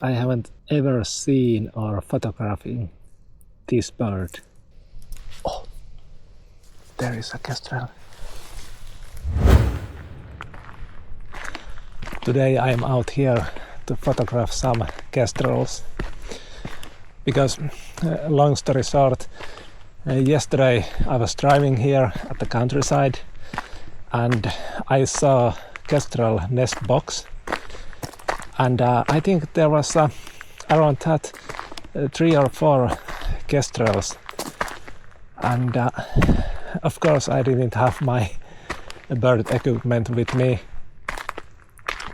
I haven't ever seen or photographing this bird. Oh, there is a kestrel. Today I'm out here to photograph some kestrels because, long story short, yesterday I was driving here at the countryside and I saw kestrel nest box, and I think there was around that 3 or 4 kestrels, and of course I didn't have my bird equipment with me,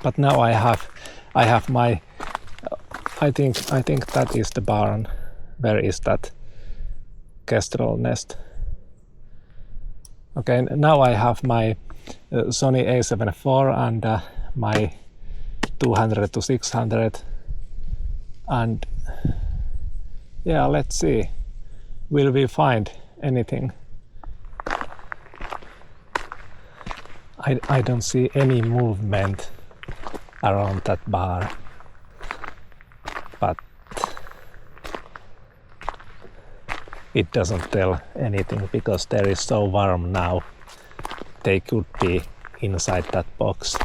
but now I have my I think that is the barn. Where is that kestrel nest? Okay, now I have my Sony A7 IV and my 200 to 600, and yeah, let's see, will we find anything? I don't see any movement around that bar, but it doesn't tell anything because there is so warm now. They could be inside that box.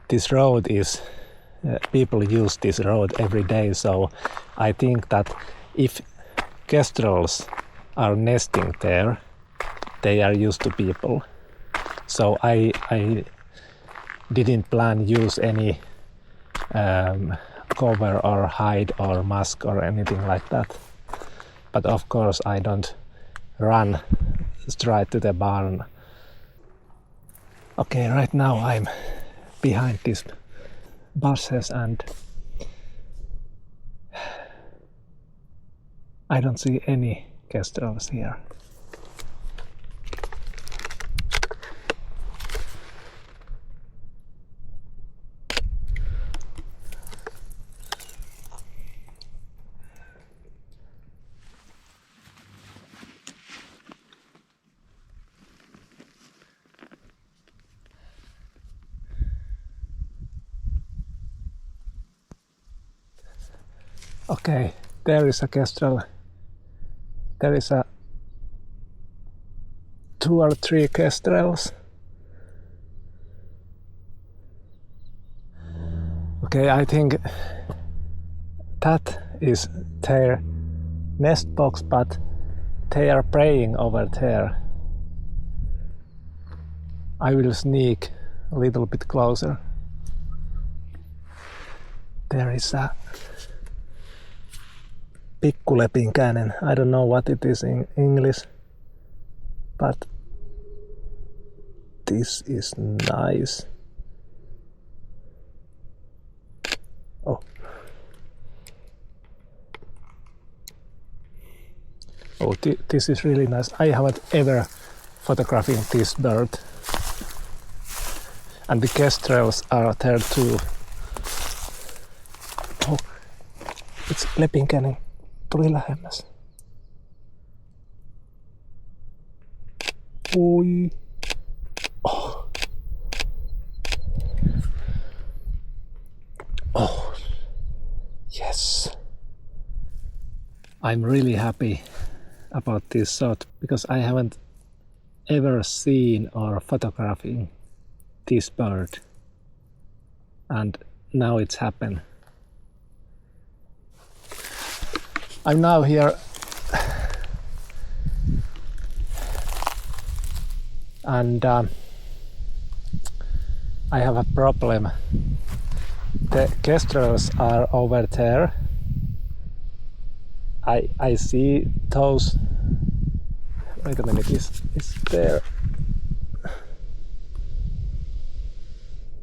This road is, people use this road every day, so I think that if kestrels are nesting there, they are used to people. So I didn't plan use any cover or hide or mask or anything like that. But of course I don't run straight to the barn. Okay, right now I'm behind these bushes and I don't see any kestrels here. Okay, there is a kestrel. There is 2 or 3 kestrels. Okay, I think that is their nest box, but they are praying over there. I will sneak a little bit closer. There is a pikkulepinkäinen. I don't know what it is in English, but this is nice. Oh. Oh, this is really nice. I haven't ever photographed this bird. And the kestrels are there too. Oh, it's lepinkäinen. Tuli lähemmäs. Oi. Oh. Oh. Yes. I'm really happy about this shot because I haven't ever seen or photographing this bird. And now it's happened. I'm now here and I have a problem. The kestrels are over there. I see those. Wait a minute, is there?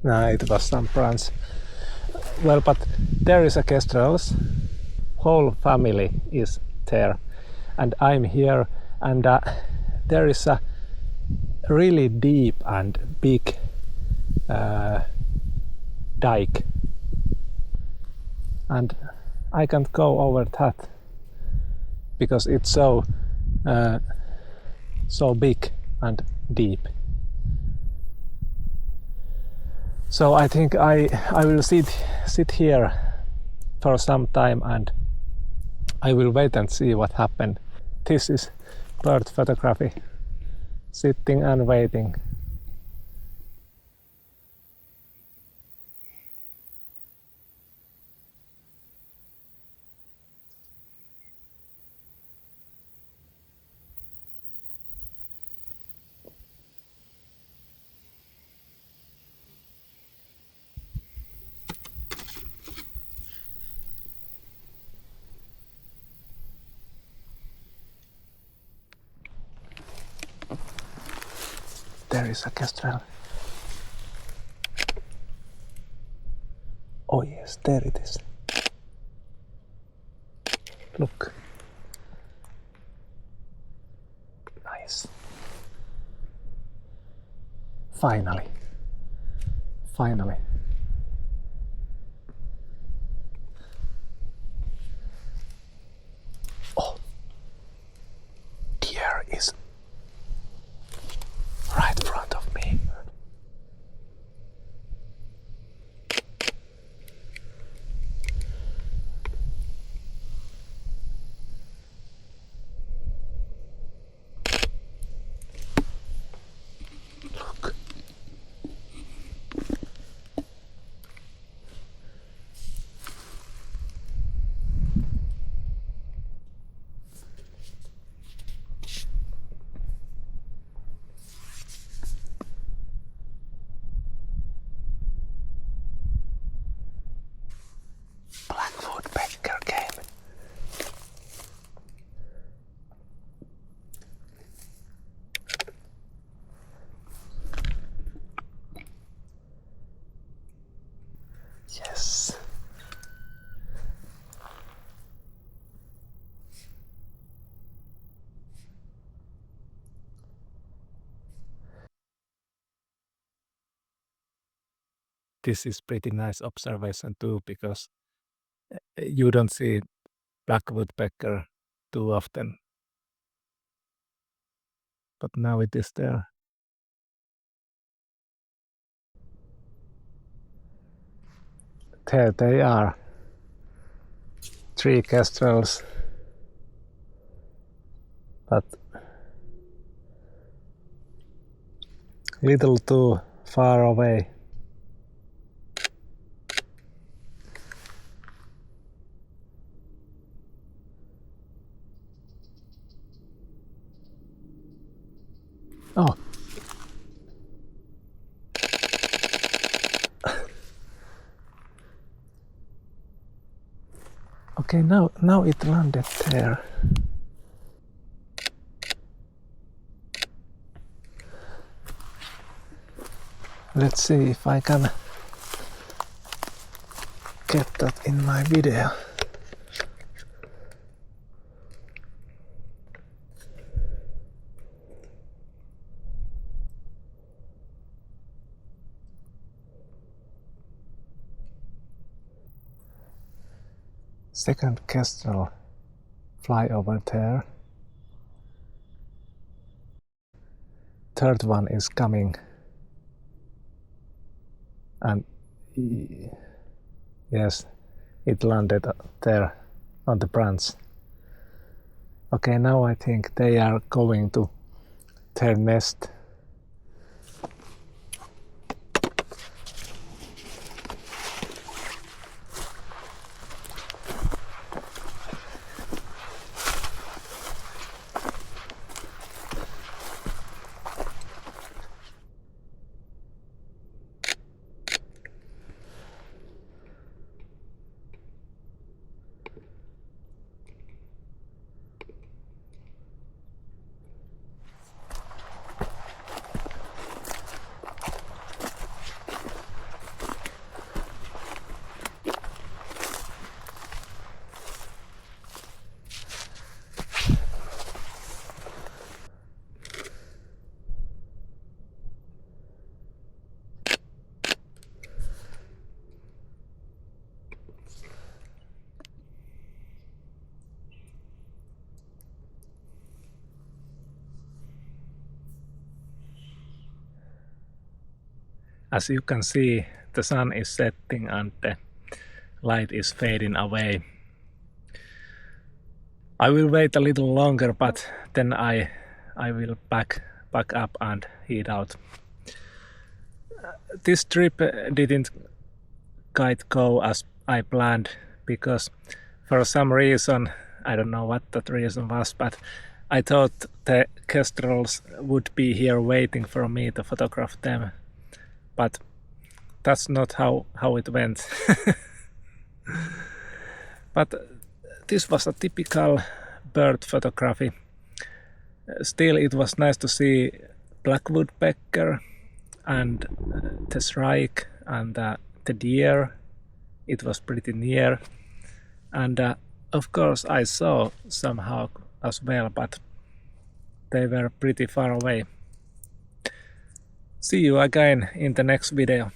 No, it was some branch. Well, but there is a kestrels. Whole family is there, and I'm here, and there is a really deep and big dike, and I can't go over that because it's so big and deep. So I think I will sit here for some time and I will wait and see what happened. This is bird photography, sitting and waiting. There is a kestrel. Oh yes, there it is. Look. Nice. Finally. Finally. Oh. Deer is right in front of me. Look. Blackfoot pecker came. Yes. This is pretty nice observation too, because you don't see black woodpecker too often. But now it is there. There they are. 3 kestrels. But little too far away. Oh. Okay, now it landed there. Let's see if I can get that in my video. Second kestrel fly over there. Third one is coming. And yes, it landed there on the branch. Okay, now I think they are going to their nest. As you can see, the sun is setting and the light is fading away. I will wait a little longer, but then I will back up and head out. This trip didn't quite go as I planned, because for some reason, I don't know what that reason was, but I thought the kestrels would be here waiting for me to photograph them, but that's not how it went. But this was a typical bird photography. Still, it was nice to see black woodpecker and the shrike and the deer. It was pretty near, and of course I saw some hawk as well, but they were pretty far away. See you again in the next video.